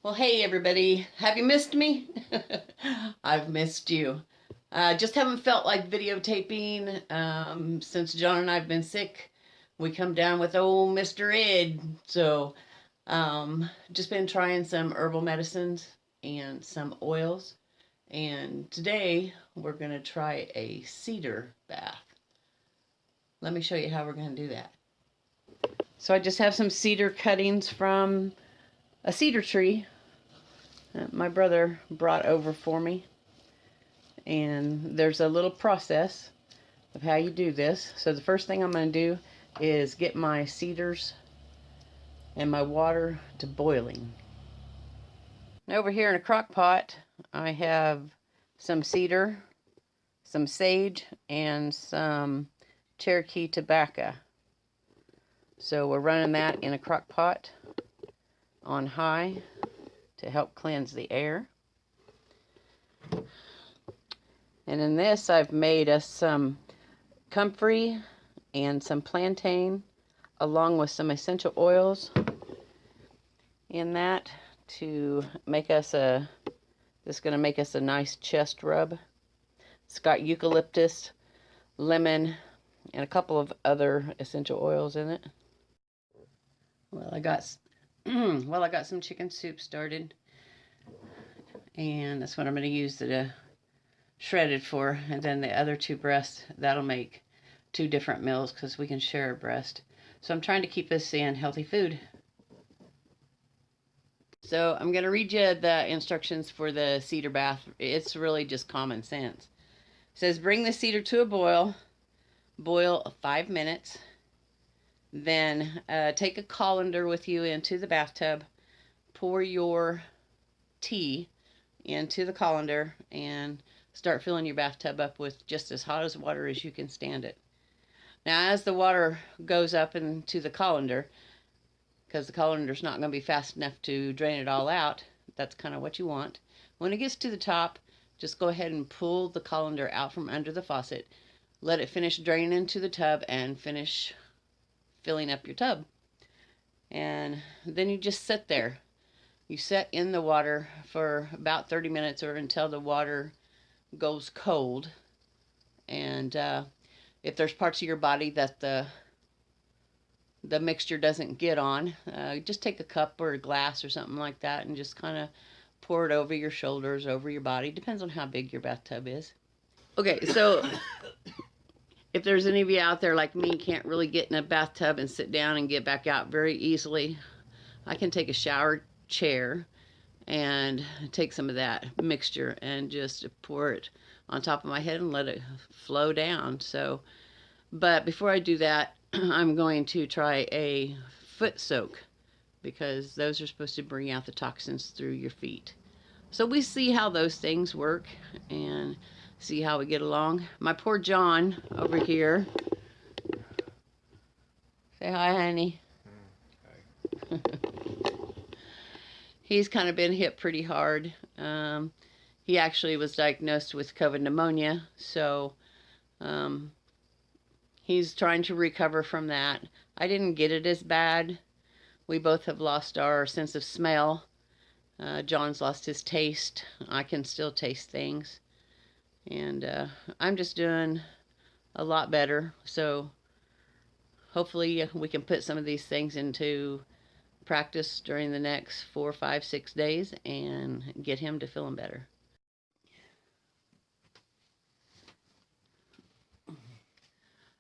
Well, hey everybody, have you missed me? I've missed you. Just haven't felt like videotaping since John and I have been sick. We come down with old Mr. Ed. So, just been trying some herbal medicines and some oils. And today we're going to try a cedar bath. Let me show you how we're going to do that. So I just have some cedar cuttings from a cedar tree my brother brought over for me. And there's a little process of how you do this. So the first thing I'm going to do is get my cedars and my water to boiling. And over here in a crock pot, I have some cedar, some sage, and some Cherokee tobacco. So we're running that in a crock pot on high to help cleanse the air. And in this, I've made us some comfrey and some plantain, along with some essential oils in that to make us this is going to make us a nice chest rub. It's got eucalyptus, lemon, and a couple of other essential oils in it. Well, I got some chicken soup started, and that's what I'm going to use the shredded for. And then the other two breasts, that'll make 2 different meals because we can share a breast. So I'm trying to keep this in healthy food. So I'm going to read you the instructions for the cedar bath. It's really just common sense. It says bring the cedar to a boil. Boil 5 minutes. Then take a colander with you into the bathtub. Pour your tea into the colander and start filling your bathtub up with just as hot as water as you can stand it. Now, as the water goes up into the colander, because the colander's not going to be fast enough to drain it all out, that's kind of what you want. When it gets to the top, just go ahead and pull the colander out from under the faucet. Let it finish draining into the tub and finish filling up your tub. And then you just sit there. You sit in the water for about 30 minutes or until the water goes cold. And if there's parts of your body that the mixture doesn't get on, just take a cup or a glass or something like that and just kind of pour it over your shoulders, over your body. Depends on how big your bathtub is. Okay, so if there's any of you out there like me can't really get in a bathtub and sit down and get back out very easily, I can take a shower chair and take some of that mixture and just pour it on top of my head and let it flow down. So, but before I do that, I'm going to try a foot soak because those are supposed to bring out the toxins through your feet. So we see how those things work and see how we get along. My poor John over here. Say hi, honey. Hi. He's kind of been hit pretty hard. He actually was diagnosed with COVID pneumonia, so he's trying to recover from that. I didn't get it as bad. We both have lost our sense of smell. John's lost his taste. I can still taste things. And I'm just doing a lot better. So hopefully we can put some of these things into practice during the next 4, 5, 6 days and get him to feeling better.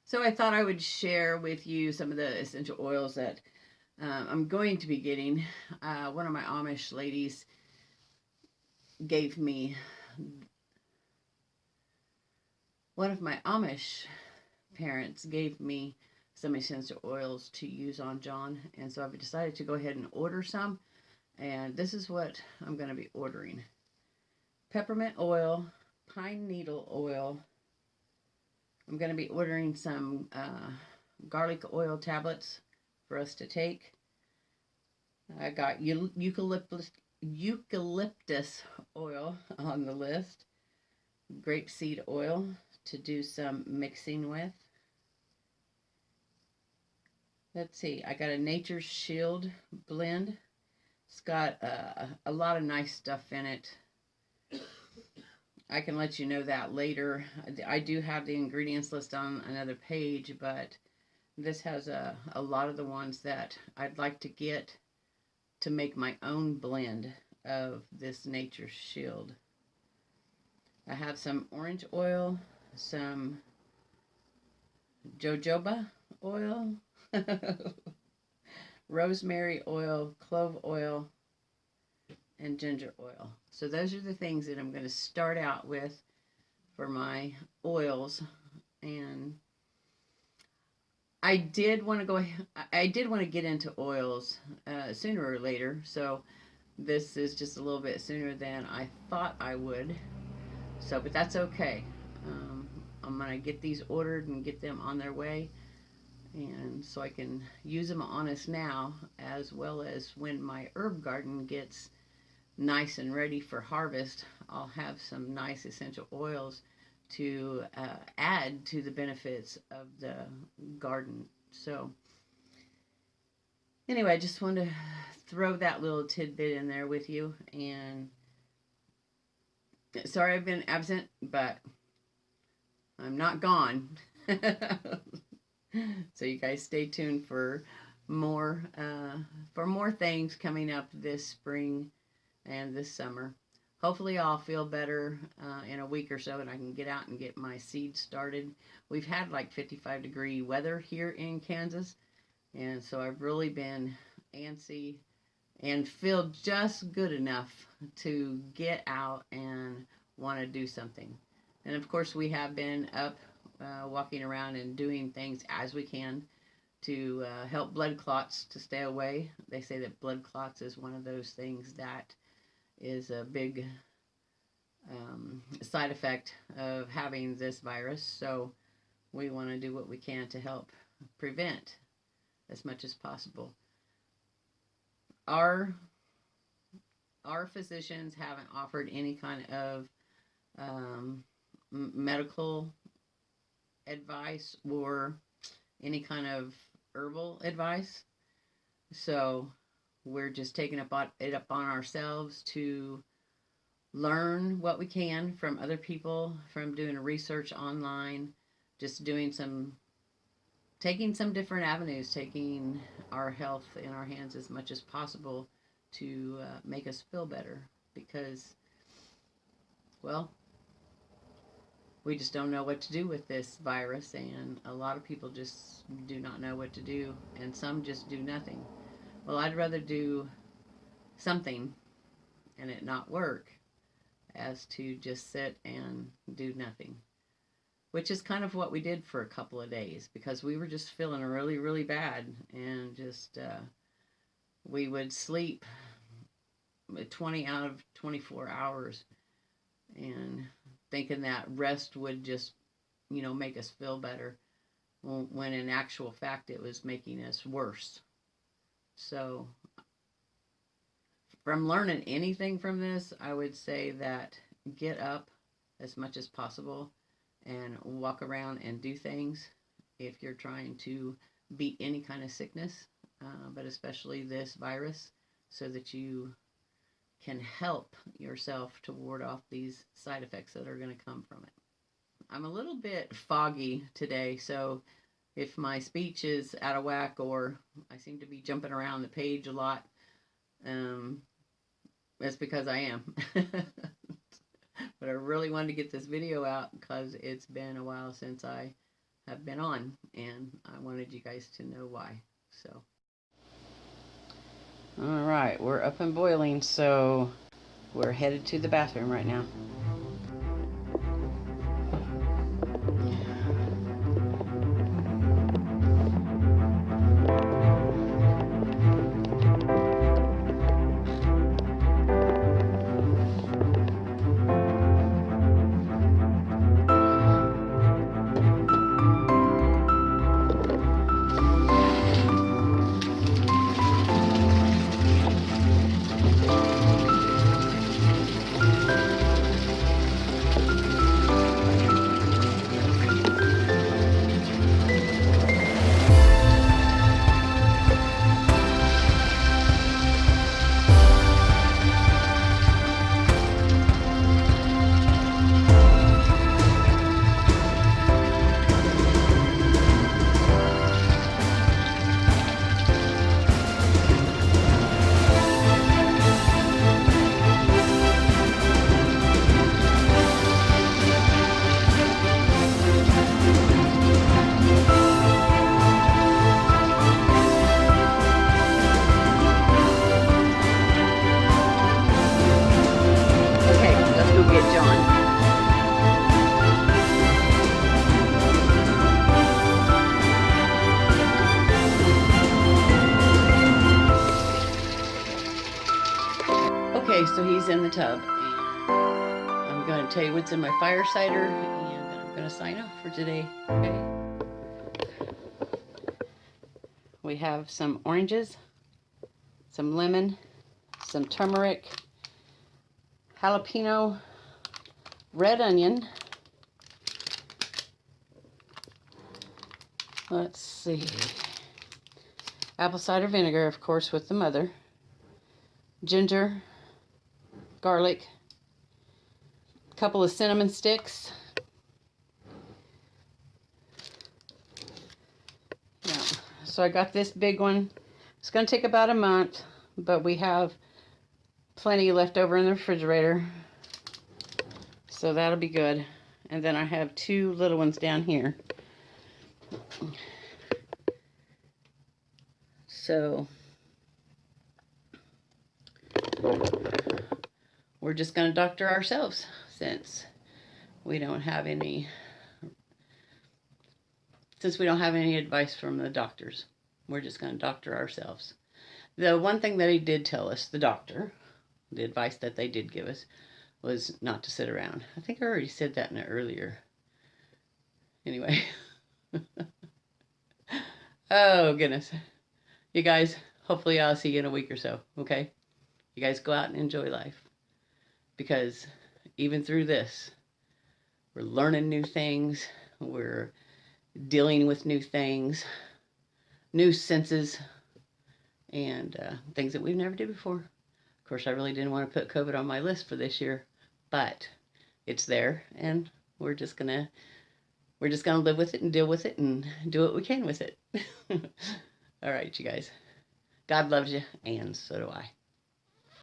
So I thought I would share with you some of the essential oils that I'm going to be getting. One of my Amish ladies gave me, one of my Amish parents gave me some essential oils to use on John, and so I've decided to go ahead and order some, and this is what I'm going to be ordering. Peppermint oil, pine needle oil. I'm going to be ordering some garlic oil tablets for us to take. I got eucalyptus oil on the list. Grapeseed oil to do some mixing with. Let's see, I got a Nature's Shield blend. It's got a lot of nice stuff in it. I can let you know that later. I do have the ingredients list on another page, but this has a lot of the ones that I'd like to get to make my own blend of this Nature's Shield. I have some orange oil, some jojoba oil, rosemary oil, clove oil, and ginger oil. So those are the things that I'm going to start out with for my oils. And I did want to get into oils sooner or later. So this is just a little bit sooner than I thought I would. So, but that's okay. I'm going to get these ordered and get them on their way. And so I can use them on us now, as well as when my herb garden gets nice and ready for harvest, I'll have some nice essential oils to add to the benefits of the garden. So anyway, I just wanted to throw that little tidbit in there with you. And sorry I've been absent, but I'm not gone. So you guys stay tuned for more things coming up this spring and this summer. Hopefully I'll feel better in a week or so and I can get out and get my seeds started. We've had like 55-degree weather here in Kansas, and so I've really been antsy and feel just good enough to get out and want to do something. And of course we have been up walking around and doing things as we can to help blood clots to stay away. They say that blood clots is one of those things that is a big side effect of having this virus. So we want to do what we can to help prevent as much as possible. Our physicians haven't offered any kind of medical advice or any kind of herbal advice. So we're just taking it upon ourselves to learn what we can from other people, from doing research online, just taking some different avenues, taking our health in our hands as much as possible to make us feel better, because, well, we just don't know what to do with this virus, and a lot of people just do not know what to do, and some just do nothing. Well, I'd rather do something and it not work as to just sit and do nothing, which is kind of what we did for a couple of days, because we were just feeling really, really bad, and just we would sleep 20 out of 24 hours and thinking that rest would just, make us feel better, when in actual fact it was making us worse. So from learning anything from this, I would say that get up as much as possible and walk around and do things if you're trying to beat any kind of sickness, but especially this virus, so that you can help yourself to ward off these side effects that are going to come from it. I'm a little bit foggy today, so if my speech is out of whack or I seem to be jumping around the page a lot, that's because I am. But I really wanted to get this video out because it's been a while since I have been on, and I wanted you guys to know why. So, all right, we're up and boiling, so we're headed to the bathroom right now. Okay, so he's in the tub, and I'm going to tell you what's in my fire cider, and then I'm going to sign off for today. Okay. We have some oranges, some lemon, some turmeric, jalapeno, red onion. Let's see. Apple cider vinegar, of course, with the mother. Ginger, garlic, a couple of cinnamon sticks. Yeah. So I got this big one. It's going to take about a month, but we have plenty left over in the refrigerator. So that'll be good. And then I have 2 little ones down here. So we're just going to doctor ourselves since we don't have any advice from the doctors. We're just going to doctor ourselves. The one thing that he did tell us, the doctor, the advice that they did give us, was not to sit around. I think I already said that in an earlier. Anyway. Oh, goodness. You guys, hopefully I'll see you in a week or so, okay? You guys go out and enjoy life. Because even through this, we're learning new things. We're dealing with new things, new senses, and things that we've never did before. Of course, I really didn't want to put COVID on my list for this year, but it's there, and we're just gonna live with it and deal with it and do what we can with it. All right, you guys. God loves you, and so do I.